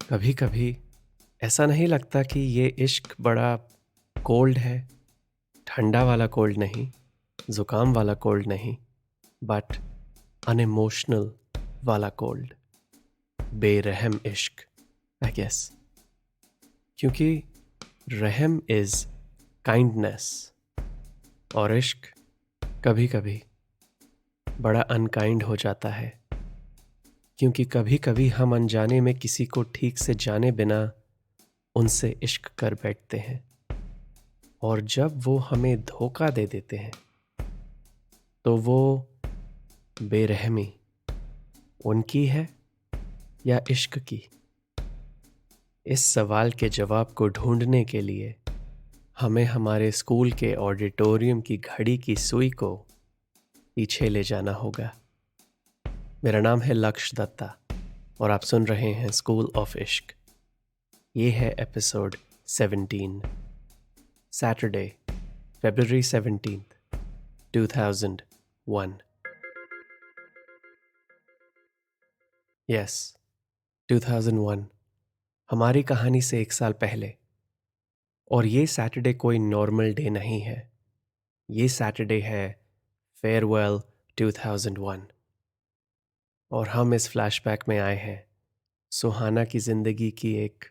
कभी कभी ऐसा नहीं लगता कि ये इश्क बड़ा कोल्ड है। ठंडा वाला कोल्ड नहीं, जुकाम वाला कोल्ड नहीं, बट अनइमोशनल वाला कोल्ड, बेरहम इश्क, आई गेस। क्योंकि रहम इज काइंडनेस और इश्क कभी कभी बड़ा अनकाइंड हो जाता है। क्योंकि कभी कभी हम अनजाने में किसी को ठीक से जाने बिना उनसे इश्क कर बैठते हैं, और जब वो हमें धोखा दे देते हैं तो वो बेरहमी उनकी है या इश्क की? इस सवाल के जवाब को ढूंढने के लिए हमें हमारे स्कूल के ऑडिटोरियम की घड़ी की सुई को पीछे ले जाना होगा। मेरा नाम है लक्ष्य दत्ता और आप सुन रहे हैं स्कूल ऑफ इश्क। ये है episode 17, Saturday February 17th, 2001। Yes, 2001, हमारी कहानी से 1 साल पहले। और ये सैटरडे कोई नॉर्मल डे नहीं है। ये सैटरडे है फेयरवेल 2001। और हम इस फ्लैशबैक में आए हैं सुहाना की ज़िंदगी की एक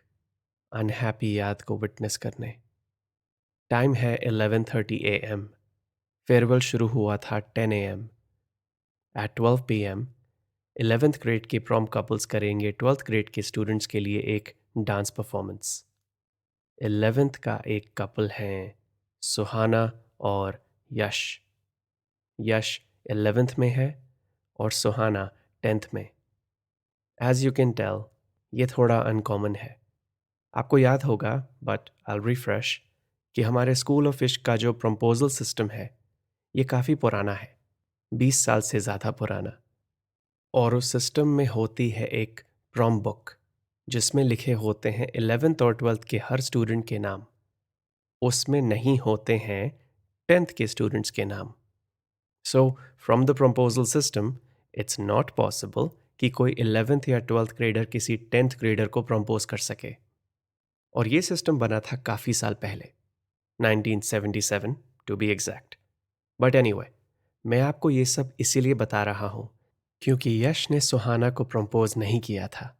अनहैप्पी याद को विटनेस करने। टाइम है 11:30 AM। फेयरवेल शुरू हुआ था 10 AM। At 12 PM 11th grade के प्रॉम कपल्स करेंगे 12th ग्रेड के स्टूडेंट्स के लिए एक डांस परफॉर्मेंस। 11th का एक कपल हैं सुहाना और यश। यश 11th में है और सुहाना 10th में। एज यू कैन टेल, ये थोड़ा अनकॉमन है। आपको याद होगा, बट आई रिफ्रेश, कि हमारे स्कूल ऑफ इश्क का जो प्रपोजल सिस्टम है ये काफ़ी पुराना है, 20 साल से ज़्यादा पुराना। और उस सिस्टम में होती है एक प्रॉम बुक जिसमें लिखे होते हैं 11th और 12th के हर स्टूडेंट के नाम। उसमें नहीं होते हैं 10th के स्टूडेंट्स के नाम। So from the proposal system it's not possible कि कोई 11th या 12th ग्रेडर किसी 10th ग्रेडर को प्रपोज कर सके। और ये सिस्टम बना था काफ़ी साल पहले, 1977 to be exact. But anyway, मैं आपको ये सब इसीलिए बता रहा हूँ क्योंकि यश ने सुहाना को प्रपोज नहीं किया था।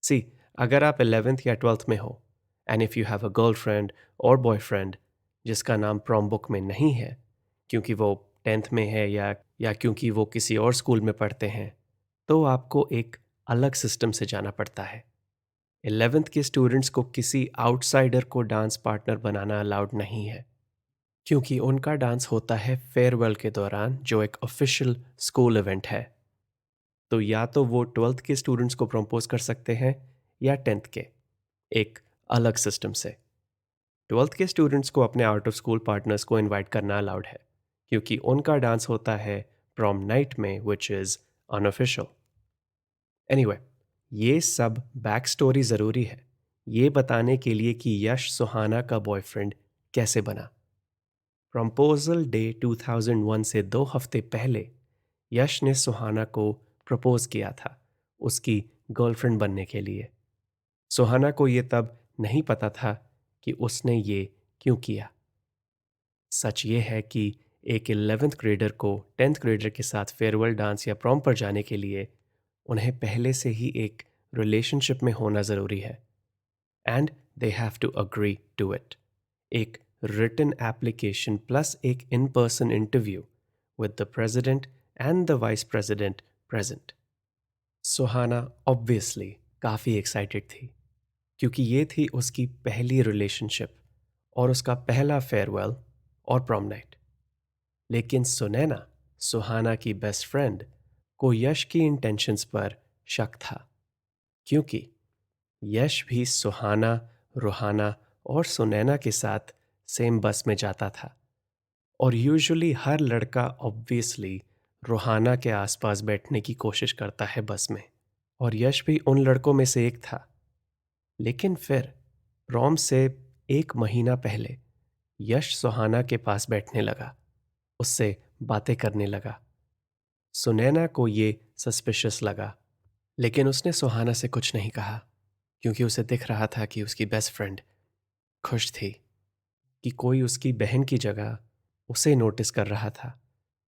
सी, अगर आप 11th या 12th में हो and if you have a girlfriend और बॉयफ्रेंड जिसका नाम प्रॉम बुक में नहीं है क्योंकि वो 10th में है या क्योंकि वो किसी और स्कूल में पढ़ते हैं, तो आपको एक अलग सिस्टम से जाना पड़ता है। 11th के स्टूडेंट्स को किसी आउटसाइडर को डांस पार्टनर बनाना अलाउड नहीं है क्योंकि उनका डांस होता है फेयरवेल के दौरान, जो एक ऑफिशियल स्कूल इवेंट है। तो या तो वो 12th के स्टूडेंट्स को प्रपोज कर सकते हैं या 10th के, एक अलग सिस्टम से। 12th के स्टूडेंट्स को अपने आउट ऑफ स्कूल पार्टनर्स को इनवाइट करना अलाउड है क्योंकि उनका डांस होता है प्रॉम नाइट में, विच इज़ अनऑफिशियल। एनीवे, ये सब बैक स्टोरी ज़रूरी है ये बताने के लिए कि यश सुहाना का बॉयफ्रेंड कैसे बना। प्रपोजल डे 2001 से 2 हफ्ते पहले यश ने सुहाना को प्रपोज किया था उसकी गर्लफ्रेंड बनने के लिए। सुहाना को ये तब नहीं पता था कि उसने ये क्यों किया। सच ये है कि एक 11th ग्रेडर को 10th ग्रेडर के साथ फेयरवेल डांस या प्रॉम पर जाने के लिए उन्हें पहले से ही एक रिलेशनशिप में होना ज़रूरी है, and they have to agree to it. एक रिटन एप्लीकेशन प्लस एक in person interview with the president and the vice president present. Suhana obviously काफ़ी एक्साइटेड थी क्योंकि ये थी उसकी पहली रिलेशनशिप और उसका पहला फेयरवेल और प्रॉम नाइट। लेकिन सुनैना, सुहाना की बेस्ट फ्रेंड, को यश की इंटेंशंस पर शक था क्योंकि यश भी सुहाना, रुहाना और सुनैना के साथ सेम बस में जाता था। और यूजुअली हर लड़का ऑब्वियसली रुहाना के आसपास बैठने की कोशिश करता है बस में, और यश भी उन लड़कों में से एक था। लेकिन फिर प्रॉम से 1 महीना पहले यश सुहाना के पास बैठने लगा, उससे बातें करने लगा। सुनैना को ये सस्पिशियस लगा, लेकिन उसने सुहाना से कुछ नहीं कहा। क्योंकि उसे दिख रहा था कि उसकी बेस्ट फ्रेंड खुश थी, कि कोई उसकी बहन की जगह उसे नोटिस कर रहा था,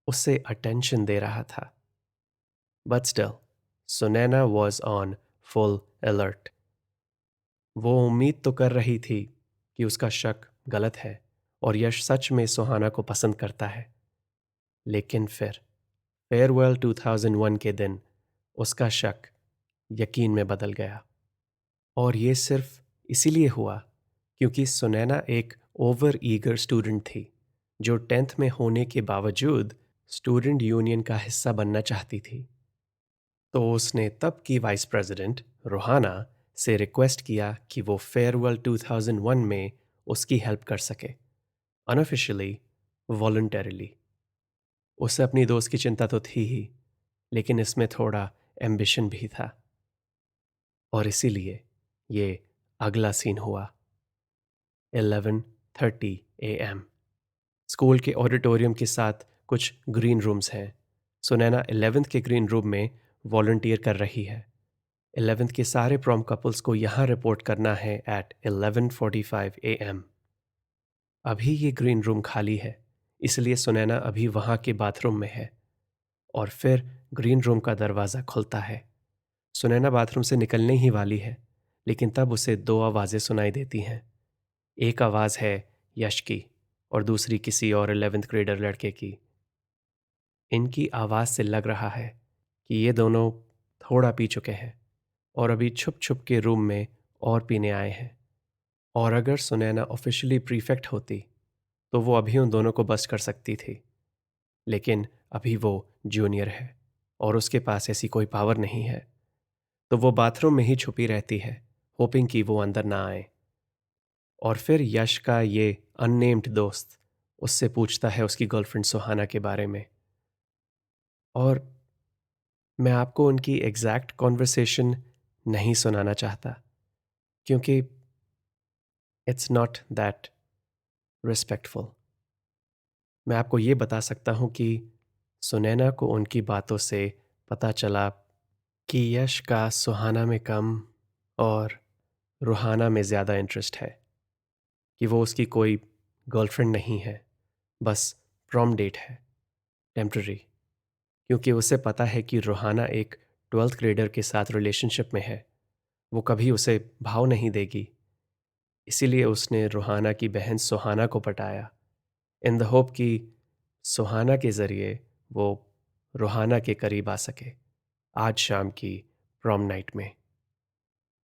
उसे अटेंशन दे रहा था। But still, Sunaina was on full alert. वो उम्मीद तो कर रही थी कि उसका शक गलत है और यश सच में सुहाना को पसंद करता है। लेकिन फिर फेयरवेल 2001 के दिन उसका शक यकीन में बदल गया। और ये सिर्फ इसीलिए हुआ क्योंकि सुनैना एक ओवर ईगर स्टूडेंट थी, जो 10th में होने के बावजूद स्टूडेंट यूनियन का हिस्सा बनना चाहती थी। तो उसने तब की वाइस प्रेसिडेंट रोहाना से रिक्वेस्ट किया कि वो फेयरवेल 2001 में उसकी हेल्प कर सके, अनऑफिशियली, वॉलंटरीली। उसे अपनी दोस्त की चिंता तो थी ही, लेकिन इसमें थोड़ा एम्बिशन भी था। और इसीलिए ये अगला सीन हुआ। 11:30 AM। स्कूल के ऑडिटोरियम के साथ कुछ ग्रीन रूम्स हैं। सुनैना 11th के ग्रीन रूम में वॉलंटियर कर रही है। 11th के सारे प्रॉम कपल्स को यहाँ रिपोर्ट करना है एट 11:45 AM। अभी ये ग्रीन रूम खाली है, इसलिए सुनैना अभी वहाँ के बाथरूम में है। और फिर ग्रीन रूम का दरवाज़ा खुलता है। सुनैना बाथरूम से निकलने ही वाली है, लेकिन तब उसे दो आवाज़ें सुनाई देती हैं। एक आवाज़ है यश की और दूसरी किसी और 11th ग्रेडर लड़के की। इनकी आवाज़ से लग रहा है कि ये दोनों थोड़ा पी चुके हैं और अभी छुप छुप के रूम में और पीने आए हैं। और अगर सुनैना ऑफिशियली प्रीफेक्ट होती तो वो अभी उन दोनों को बस्ट कर सकती थी, लेकिन अभी वो जूनियर है और उसके पास ऐसी कोई पावर नहीं है। तो वो बाथरूम में ही छुपी रहती है, होपिंग कि वो अंदर ना आए। और फिर यश का ये अननेम्ड दोस्त उससे पूछता है उसकी गर्लफ्रेंड सुहाना के बारे में। और मैं आपको उनकी एग्जैक्ट कॉन्वर्सेशन नहीं सुनाना चाहता, क्योंकि इट्स नॉट दैट रिस्पेक्टफुल। मैं आपको ये बता सकता हूँ कि सुनैना को उनकी बातों से पता चला कि यश का सुहाना में कम और रूहाना में ज़्यादा इंटरेस्ट है, कि वो उसकी कोई गर्लफ्रेंड नहीं है, बस प्रॉम डेट है, टेम्पररी। क्योंकि उसे पता है कि रूहाना एक 12th ग्रेडर के साथ रिलेशनशिप में है, वो कभी उसे भाव नहीं देगी। इसीलिए उसने रूहाना की बहन सुहाना को पटाया, इन द होप कि सुहाना के ज़रिए वो रूहाना के करीब आ सके आज शाम की प्रॉम नाइट में।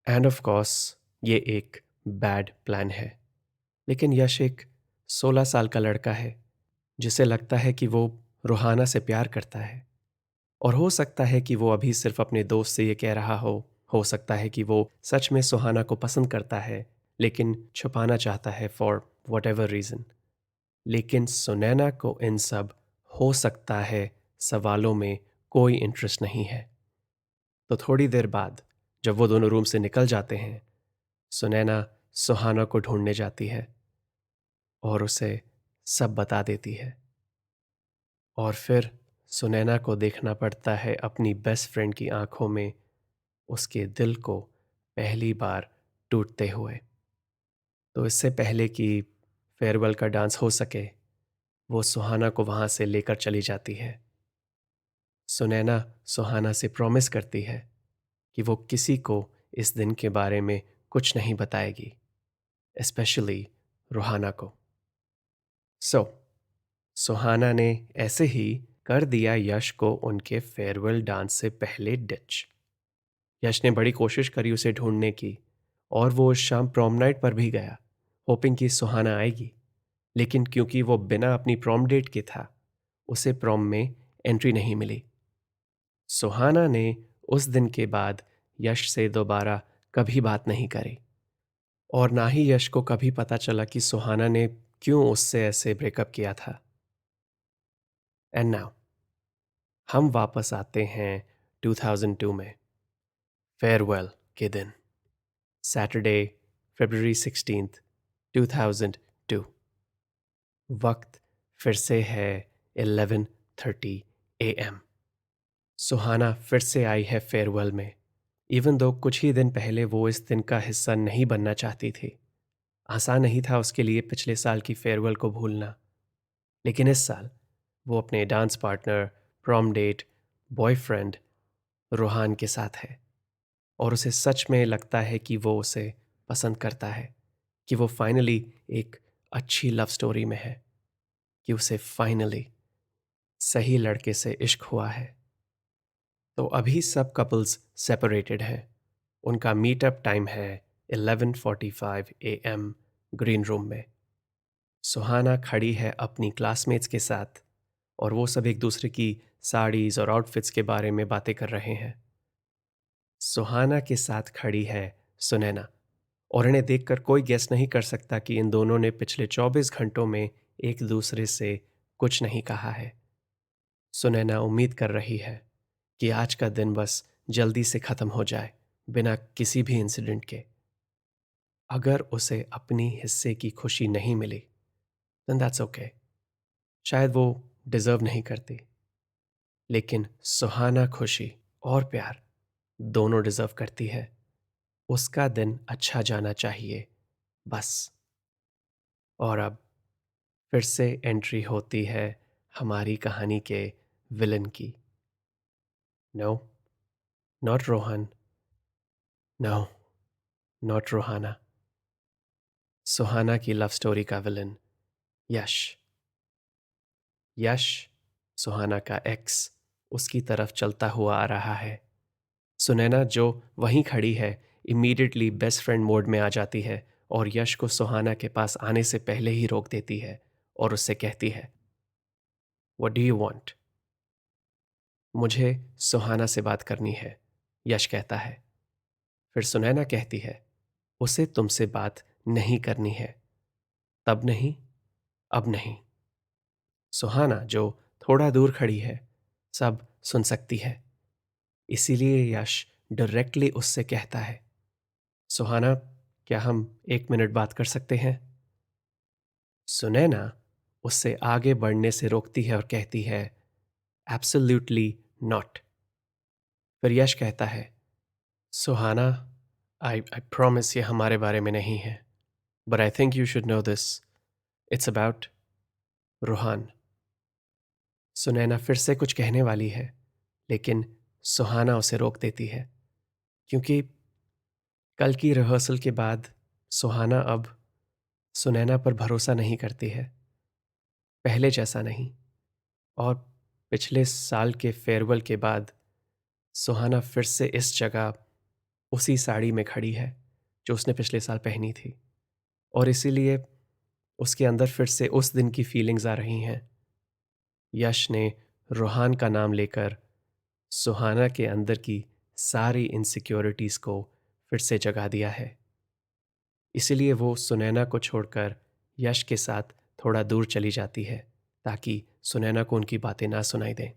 एंड ऑफ कोर्स ये एक बैड प्लान है, लेकिन यश एक 16 साल का लड़का है जिसे लगता है कि वो रूहाना से प्यार करता है। और हो सकता है कि वो अभी सिर्फ अपने दोस्त से ये कह रहा हो सकता है कि वो सच में सुहाना को पसंद करता है, लेकिन छुपाना चाहता है फॉर वट एवर रीज़न। लेकिन सुनैना को इन सब हो सकता है सवालों में कोई इंटरेस्ट नहीं है। तो थोड़ी देर बाद जब वो दोनों रूम से निकल जाते हैं, सुनैना सुहाना को ढूंढने जाती है और उसे सब बता देती है। और फिर सुनैना को देखना पड़ता है अपनी बेस्ट फ्रेंड की आंखों में उसके दिल को पहली बार टूटते हुए। तो इससे पहले कि फेयरवेल का डांस हो सके, वो सुहाना को वहाँ से लेकर चली जाती है। सुनैना सुहाना से प्रॉमिस करती है कि वो किसी को इस दिन के बारे में कुछ नहीं बताएगी, स्पेशली रूहाना को। सुहाना ने ऐसे ही कर दिया यश को उनके फेयरवेल डांस से पहले डिच। यश ने बड़ी कोशिश करी उसे ढूंढने की और वो उस शाम प्रॉम नाइट पर भी गया, होपिंग कि सुहाना आएगी। लेकिन क्योंकि वो बिना अपनी प्रॉम डेट के था, उसे प्रॉम में एंट्री नहीं मिली। सुहाना ने उस दिन के बाद यश से दोबारा कभी बात नहीं करी और ना ही यश को कभी पता चला कि सुहाना ने क्यों उससे ऐसे ब्रेकअप किया था। एंड नाउ हम वापस आते हैं 2002 में, फेयरवेल के दिन, सैटरडे फरवरी 16th 2002। वक्त फिर से है 11:30 AM। सुहाना फिर से आई है फेयरवेल में, इवन दो कुछ ही दिन पहले वो इस दिन का हिस्सा नहीं बनना चाहती थी। आसान नहीं था उसके लिए पिछले साल की फेयरवेल को भूलना, लेकिन इस साल वो अपने dance partner, prom date, boyfriend Rohan के साथ है और उसे सच में लगता है कि वो उसे पसंद करता है, कि वो फाइनली एक अच्छी लव स्टोरी में है, कि उसे फाइनली सही लड़के से इश्क हुआ है। तो अभी सब कपल्स सेपरेटेड हैं। उनका मीटअप टाइम है 11:45 AM ग्रीन रूम में। सुहाना खड़ी है अपनी क्लासमेट्स के साथ और वो सब एक दूसरे की साड़ीज़ और आउटफिट्स के बारे में बातें कर रहे हैं। सुहाना के साथ खड़ी है सुनैना और इन्हें देखकर कोई गेस नहीं कर सकता कि इन दोनों ने पिछले 24 घंटों में एक दूसरे से कुछ नहीं कहा है। सुनैना उम्मीद कर रही है कि आज का दिन बस जल्दी से ख़त्म हो जाए, बिना किसी भी इंसिडेंट के। अगर उसे अपनी हिस्से की खुशी नहीं मिली, then that's okay. शायद वो डिज़र्व नहीं करती, लेकिन सुहाना खुशी और प्यार दोनों डिज़र्व करती है। उसका दिन अच्छा जाना चाहिए, बस। और अब फिर से एंट्री होती है हमारी कहानी के विलन की। No, not Rohan, no, not Rohana. Suhana की लव स्टोरी का विलन यश। यश, सुहाना का एक्स, उसकी तरफ चलता हुआ आ रहा है। सुनैना जो वहीं खड़ी है इमीडिएटली बेस्ट फ्रेंड मोड में आ जाती है और यश को सुहाना के पास आने से पहले ही रोक देती है और उससे कहती है, व्हाट डू यू वांट? मुझे सुहाना से बात करनी है, यश कहता है। फिर सुनैना कहती है, उसे तुमसे बात नहीं करनी है, तब नहीं, अब नहीं। सुहाना जो थोड़ा दूर खड़ी है सब सुन सकती है, इसीलिए यश डायरेक्टली उससे कहता है, सुहाना, क्या हम 1 मिनट बात कर सकते हैं? सुनैना उससे आगे बढ़ने से रोकती है और कहती है, एब्सोल्युटली नॉट। फिर यश कहता है, सुहाना, आई प्रॉमिस ये हमारे बारे में नहीं है, but I think you should know this, it's about Rohan. Sunaina फिर से कुछ कहने वाली है, लेकिन सुहाना उसे रोक देती है, क्योंकि कल की रिहर्सल के बाद सुहाना अब सुनैना पर भरोसा नहीं करती है, पहले जैसा नहीं। और पिछले साल के फेयरवेल के बाद सुहाना फिर से इस जगह उसी साड़ी में खड़ी है जो उसने पिछले साल पहनी थी, और इसीलिए उसके अंदर फिर से उस दिन की फीलिंग्स आ रही हैं। यश ने रोहान का नाम लेकर सुहाना के अंदर की सारी इनसिक्योरिटीज़ को फिर से जगा दिया है। इसीलिए वो सुनैना को छोड़कर यश के साथ थोड़ा दूर चली जाती है ताकि सुनैना को उनकी बातें ना सुनाई दें।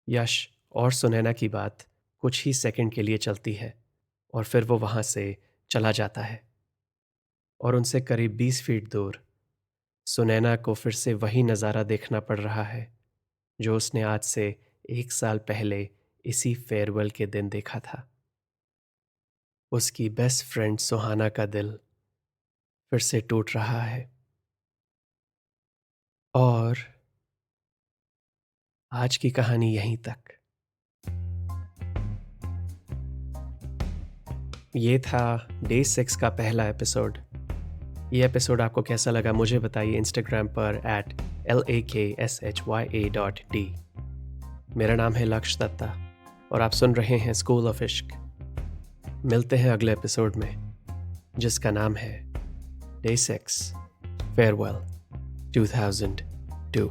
यश और सुनैना की बात कुछ ही सेकंड के लिए चलती है और फिर वो वहाँ से चला जाता है और उनसे करीब 20 फीट दूर सुनैना को फिर से वही नज़ारा देखना पड़ रहा है जो उसने आज से 1 साल पहले इसी फेयरवेल के दिन देखा था। उसकी बेस्ट फ्रेंड सुहाना का दिल फिर से टूट रहा है। और आज की कहानी यहीं तक। ये था डे 6 का पहला एपिसोड। ये एपिसोड आपको कैसा लगा मुझे बताइए इंस्टाग्राम पर @LAKSHYA.D। मेरा नाम है लक्ष्य दत्ता और आप सुन रहे हैं स्कूल ऑफ इश्क। मिलते हैं अगले एपिसोड में जिसका नाम है डे 6 फेयरवेल 2002।